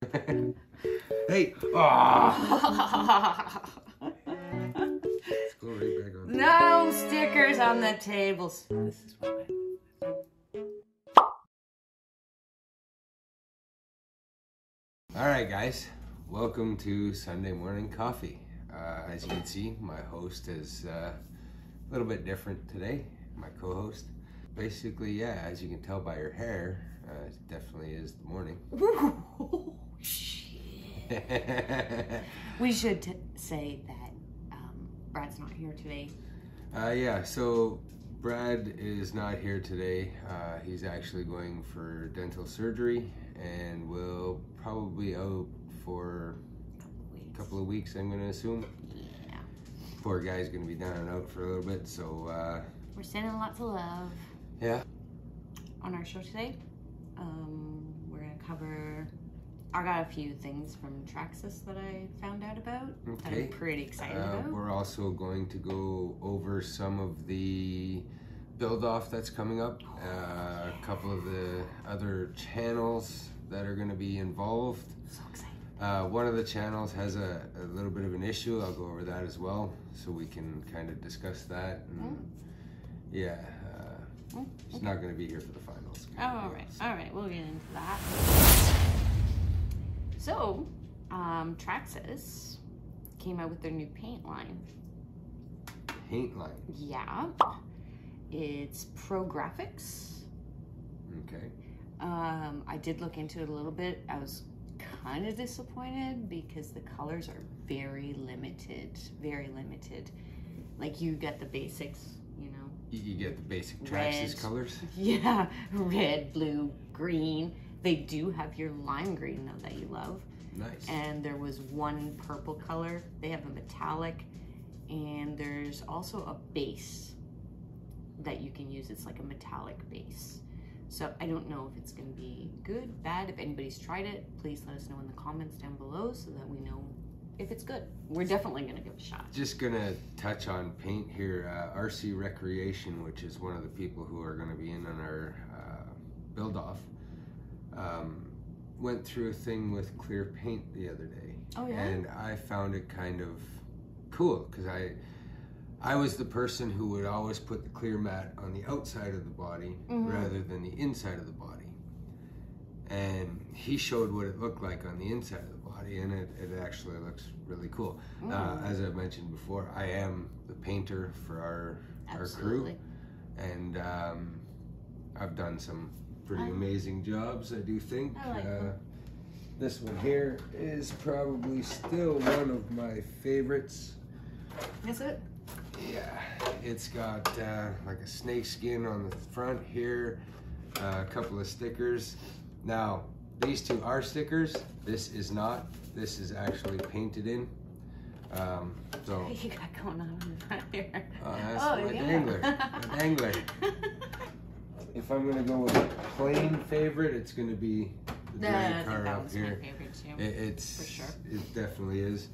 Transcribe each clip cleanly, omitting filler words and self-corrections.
Hey! Oh. Let's go right back on. No stickers on the tables. This is what Alright guys, welcome to Sunday Morning Coffee. As you can see, my host is a little bit different today, my co-host. Basically, yeah, as you can tell by her hair, it definitely is the morning. Ooh, shit. We should say that Brad's not here today. Yeah, so Brad is not here today. He's actually going for dental surgery and will probably out for a couple of weeks, I'm going to assume. Yeah. Poor guy's going to be down and out for a little bit, so... We're sending lots of love. Yeah. On our show today, we're going to cover... I got a few things from Traxxas that I found out about that I'm pretty excited about. We're also going to go over some of the build-off that's coming up, a couple of the other channels that are going to be involved. So excited. One of the channels has a little bit of an issue. I'll go over that as well, so we can kind of discuss that. And yeah, he's not going to be here for the finals. All right, we'll get into that. So, Traxxas came out with their new paint line. Paint line? Yeah. It's Pro Graphics. Okay. I did look into it a little bit. I was kind of disappointed because the colors are very limited. Very limited. Like, you get the basics, you know. You get the basic Traxxas colors? Yeah. Red, blue, green. They do have your lime green, though, that you love. Nice. And there was one purple color. They have a metallic. And there's also a base that you can use. It's like a metallic base. So I don't know if it's going to be good, bad. If anybody's tried it, please let us know in the comments down below so that we know if it's good. We're definitely going to give it a shot. Just going to touch on paint here. RC Recreation, which is one of the people who are going to be in on our build-off, went through a thing with clear paint the other day. Oh, yeah? And I found it kind of cool because I was the person who would always put the clear mat on the outside of the body rather than the inside of the body. And he showed what it looked like on the inside of the body, and it actually looks really cool. As I mentioned before, I am the painter for our crew, and I've done some pretty amazing jobs, I do think. I like them. This one here is probably still one of my favorites. Is it? Yeah, it's got like a snake skin on the front here, a couple of stickers. Now, these two are stickers. This is not. This is actually painted in. So What you got going on in the front here? That's my dangler. My dangler. If I'm gonna go with a plain favorite, it's gonna be the drag car up here. My favorite too. It's for sure. It definitely is.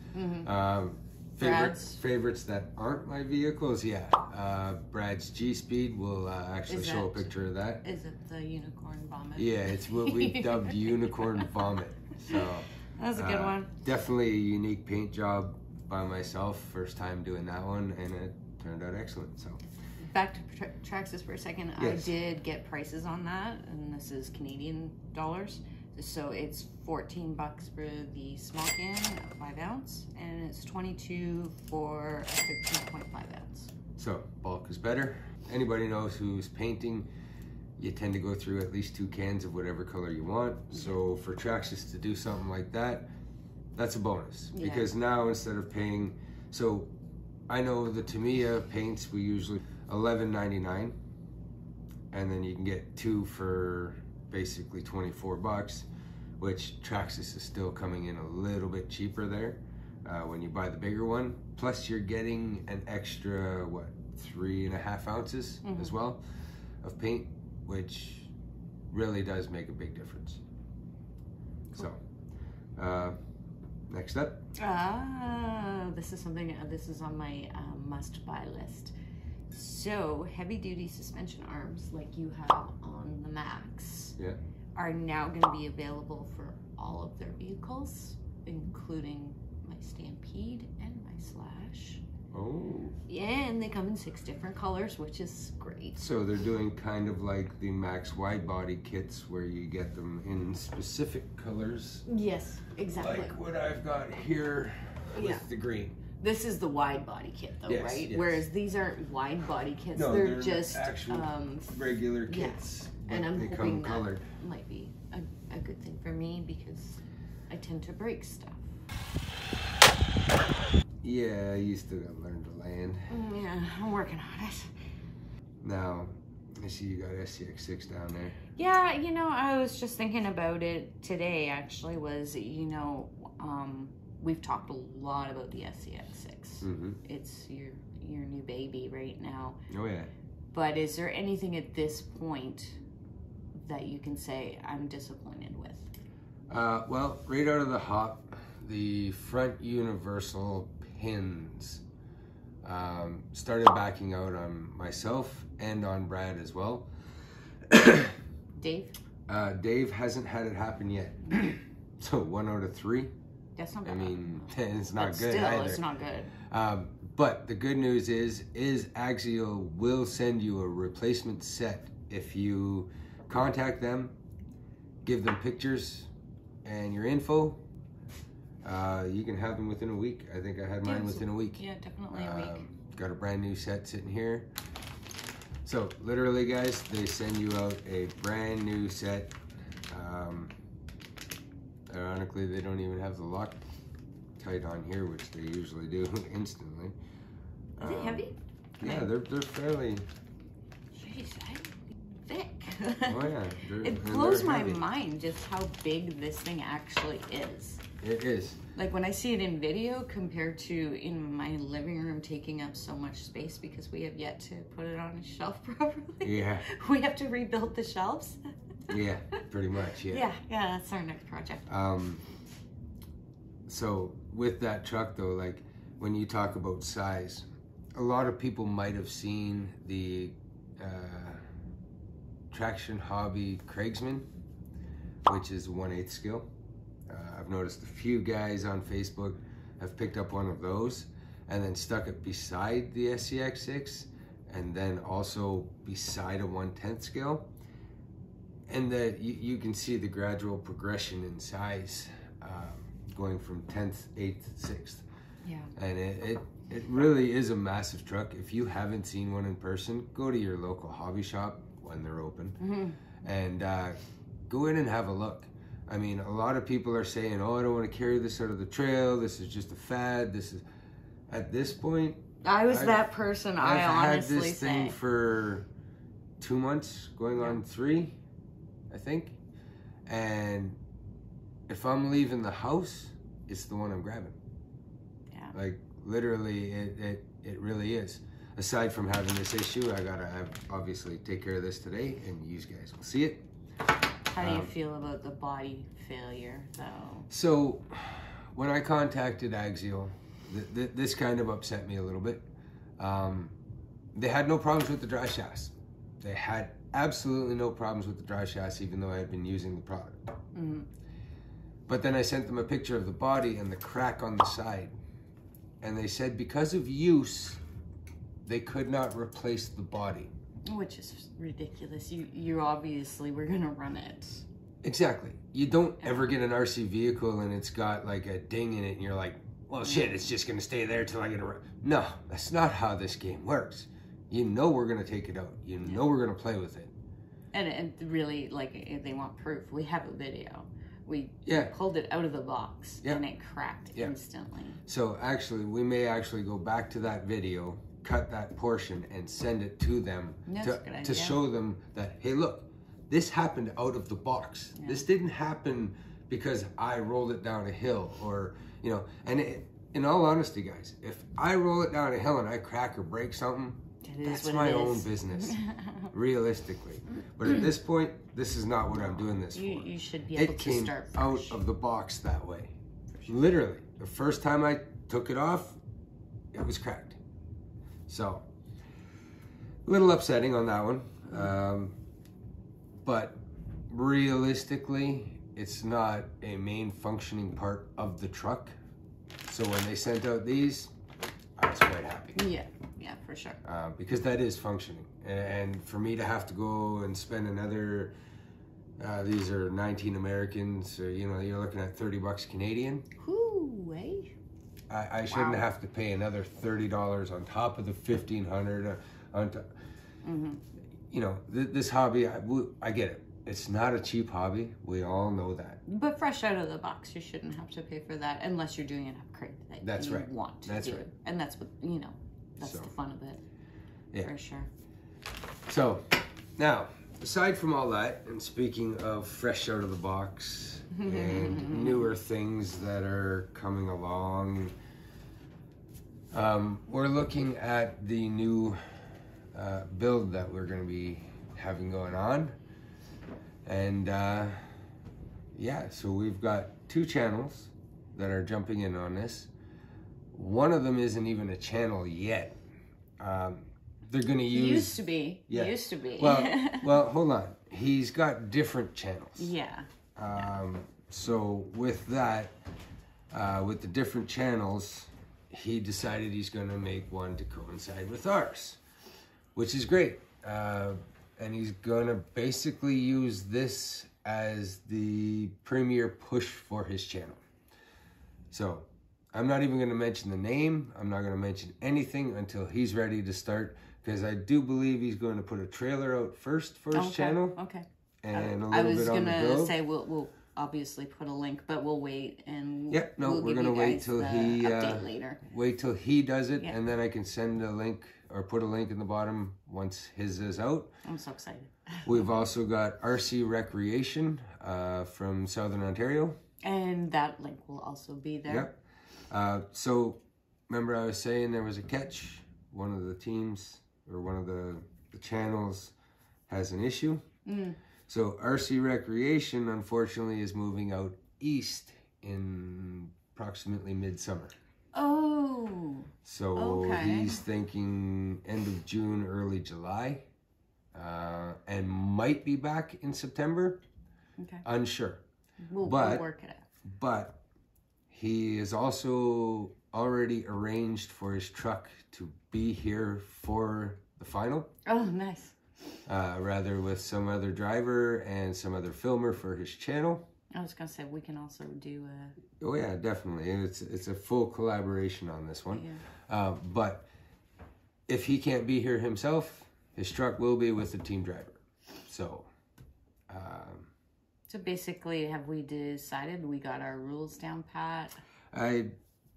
Brad's. Favorites that aren't my vehicles, yeah. Brad's G-Speed will actually show a picture of that. Is it the unicorn vomit? Yeah, it's what we dubbed unicorn vomit. So that's a good one. Definitely a unique paint job by myself. First time doing that one, and it turned out excellent. So back to Traxxas for a second. Yes. I did get prices on that, and this is Canadian dollars. So it's $14 for the small can, 5 ounce, and it's $22 for a 13.5 ounce. So bulk is better. Anybody knows who's painting, you tend to go through at least 2 cans of whatever color you want. So for Traxxas to do something like that, that's a bonus. Yeah. Because now instead of paying, so I know the Tamiya paints, we usually $11.99, and then you can get 2 for basically $24, which Traxxas is still coming in a little bit cheaper there when you buy the bigger one. Plus you're getting an extra, what, 3.5 ounces as well of paint, which really does make a big difference. Cool. So, next up. This is something, this is on my must-buy list. So, heavy-duty suspension arms like you have on the Max. Yeah. are now going to be available for all of their vehicles, including my Stampede and my Slash. Oh. Yeah, and they come in 6 different colors, which is great. So they're doing kind of like the Max wide body kits where you get them in specific colors. Yes, exactly. Like what I've got here with the green. This is the wide body kit though, Yes, right? yes. Whereas these aren't wide body kits. No, they're just actual regular kits. Yeah. And I'm they hoping come colored. that might be a good thing for me because I tend to break stuff. Yeah, you still gotta learn to land. Yeah, I'm working on it. Now, I see you got SCX6 down there. Yeah, you know, I was just thinking about it today, actually, we've talked a lot about the SCX6. Mm-hmm. It's your new baby right now. Oh, yeah. But is there anything at this point that you can say I'm disappointed with? Well, right out of the hop, the front universal pins started backing out on myself and on Brad as well. Dave? Dave hasn't had it happen yet. So 1 out of 3. That's not bad. I mean, it's not but good still, either. It's not good. But the good news is Axial will send you a replacement set if you contact them, give them pictures and your info. You can have them within a week. I think I had mine within a week. Yeah, definitely a week. Got a brand new set sitting here. So literally, guys, they send you out a brand new set. Ironically, they don't even have the lock tight on here, which they usually do instantly. Is it heavy? Yeah, they're fairly. Jeez, I'm thick. Oh yeah, It blows my mind just how big this thing actually is. It is. Like when I see it in video compared to in my living room taking up so much space because we have yet to put it on a shelf properly. Yeah. We have to rebuild the shelves. Yeah, pretty much. Yeah. Yeah, that's our next project. So with that truck though, like when you talk about size, a lot of people might have seen the Traction Hobby Craigsman, which is 1/8 scale. I've noticed a few guys on Facebook have picked up one of those and then stuck it beside the SCX6 and then also beside a 1/10 scale. And that you can see the gradual progression in size going from 10th, 8th, 6th. Yeah. And it really is a massive truck. If you haven't seen one in person, go to your local hobby shop when they're open and go in and have a look. I mean, a lot of people are saying, oh, I don't want to carry this out of the trail. This is just a fad. This is, at this point, I've that person. I honestly had this thing for 2 months, going on 3, I think. And if I'm leaving the house, it's the one I'm grabbing. Yeah. Like literally, it really is. Aside from having this issue, I gotta obviously take care of this today, and you guys will see it. How do you feel about the body failure, though? So, when I contacted Axial, this kind of upset me a little bit. They had no problems with the dry chassis. They had absolutely no problems with the dry chassis, even though I had been using the product. But then I sent them a picture of the body and the crack on the side. And they said because of use, they could not replace the body. Which is ridiculous. You obviously were gonna run it. Exactly. You don't ever get an RC vehicle and it's got like a ding in it and you're like, well, shit, it's just gonna stay there till I get a run. No, that's not how this game works. You know we're gonna take it out. You know we're gonna play with it. And really, like, if they want proof, we have a video. We pulled it out of the box and it cracked instantly. So actually, we may actually go back to that video, cut that portion and send it to them to show them that, hey, look, this happened out of the box. This didn't happen because I rolled it down a hill or, you know, and in all honesty, guys, if I roll it down a hill and I crack or break something, that's my own business, realistically. But at this point, this is not what I'm doing this for. You should be able to start fresh. Out of the box that way. Literally, the first time I took it off, it was cracked. So, a little upsetting on that one. But realistically, it's not a main functioning part of the truck. So when they sent out these, I was quite happy. Yeah, yeah, for sure. Because that is functioning. And for me to have to go and spend another, these are 19 Americans, so you know, you're looking at 30 bucks Canadian. Whoo, eh? I shouldn't have to pay another $30 on top of the $1,500 on top. You know, this hobby, I get it. It's not a cheap hobby. We all know that. But fresh out of the box, you shouldn't have to pay for that unless you're doing an upgrade that you want to do. That's right. And that's what, you know, that's the fun of it. Yeah. For sure. So, now, aside from all that, and speaking of fresh out of the box and newer things that are coming along, we're looking at the new build that we're going to be having going on. And yeah, so we've got 2 channels that are jumping in on this. One of them isn't even a channel yet. They're going to use... Used to be. Yeah. Used to be. Well, hold on. He's got different channels. Yeah. So with that, with the different channels, he decided he's going to make one to coincide with ours, which is great. And he's going to basically use this as the premier push for his channel. So I'm not even going to mention the name. I'm not going to mention anything until he's ready to start, because I do believe he's going to put a trailer out first for his channel. Okay. And a little bit on the build. I was going to say we'll obviously put a link, but we'll wait and yep, no, we're going to wait till he update later. Wait till he does it, and then I can send a link or put a link in the bottom once his is out. I'm so excited. We've also got RC Recreation from Southern Ontario. And that link will also be there. Yep. So remember I was saying there was a catch. One of the teams or one of the channels has an issue. So RC Recreation, unfortunately, is moving out east in approximately midsummer. Oh. So he's thinking end of June, early July, and might be back in September. Okay. Unsure. We'll work it out. But he is also already arranged for his truck to be here for the final. Oh, nice. Rather with some other driver and some other filmer for his channel. I was gonna say we can also do a... Oh yeah, definitely. And it's a full collaboration on this one. Yeah. But if he can't be here himself, his truck will be with the team driver. So. So basically, have we decided we got our rules down pat? I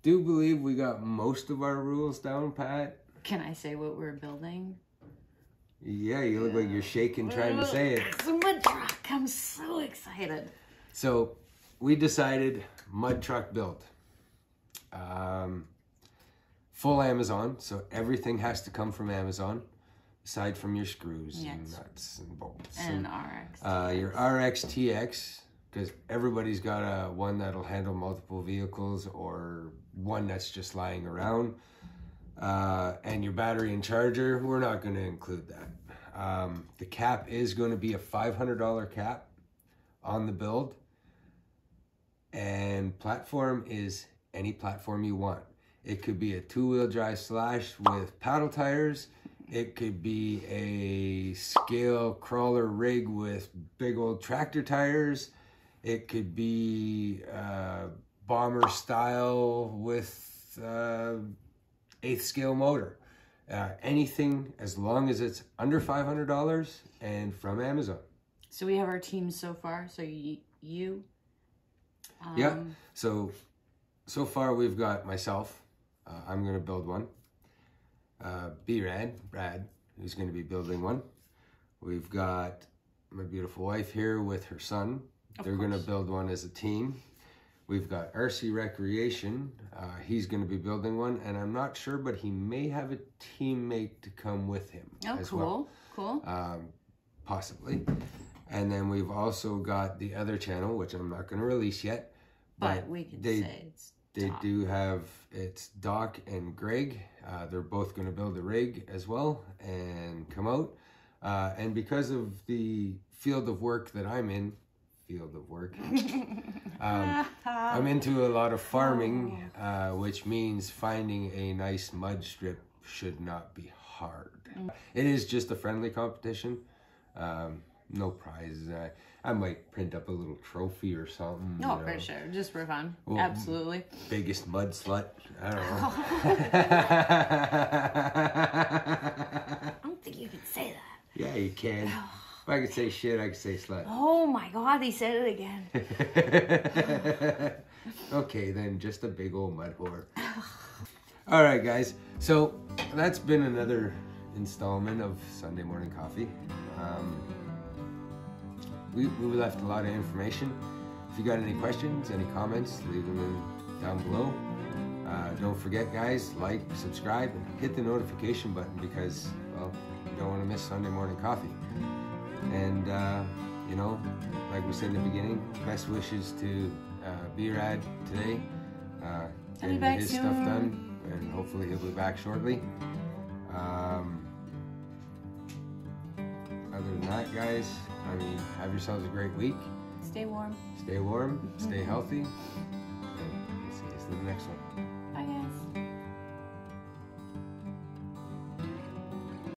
do believe we got most of our rules down pat. Can I say what we're building? Yeah, you look like you're shaking trying to say it. It's a mud truck. I'm so excited. So we decided mud truck build. Full Amazon, so everything has to come from Amazon, aside from your screws and nuts and bolts. And RX. Your RX-TX, because everybody's got one that'll handle multiple vehicles or one that's just lying around. And your battery and charger, we're not going to include that. The cap is going to be a $500 cap on the build. And platform is any platform you want. It could be a 2-wheel drive slash with paddle tires. It could be a scale crawler rig with big old tractor tires. It could be bomber style with 8th scale motor. Anything as long as it's under $500 and from Amazon. So we have our team so far. So you yeah. So far we've got myself. I'm going to build one. B-rad, Brad, who's going to be building one. We've got my beautiful wife here with her son. They're going to build one as a team. We've got RC Recreation. He's going to be building one, and I'm not sure, but he may have a teammate to come with him as well. Cool. Possibly. And then we've also got the other channel, which I'm not going to release yet. But we can say it's They do have, it's Doc and Greg. They're both going to build a rig as well and come out. And because of the field of work that I'm in, I'm into a lot of farming, which means finding a nice mud strip should not be hard. It is just a friendly competition. No prizes. I might print up a little trophy or something. No, for sure. Just for fun. Well, absolutely. Biggest mud slut. I don't know. I don't think you can say that. Yeah, you can. If I could say shit, I could say slut. Oh my God, he said it again. Okay, then just a big old mud whore. All right, guys. So that's been another installment of Sunday Morning Coffee. We left a lot of information. If you got any questions, any comments, leave them down below. Don't forget, guys, like, subscribe, and hit the notification button because, well, you don't want to miss Sunday Morning Coffee. And, you know, like we said in the beginning, best wishes to B-rad today. Getting his stuff done, and hopefully he'll be back shortly. Other than that, guys, I mean, have yourselves a great week. Stay warm. Stay warm, stay healthy, and we'll see you in the next one.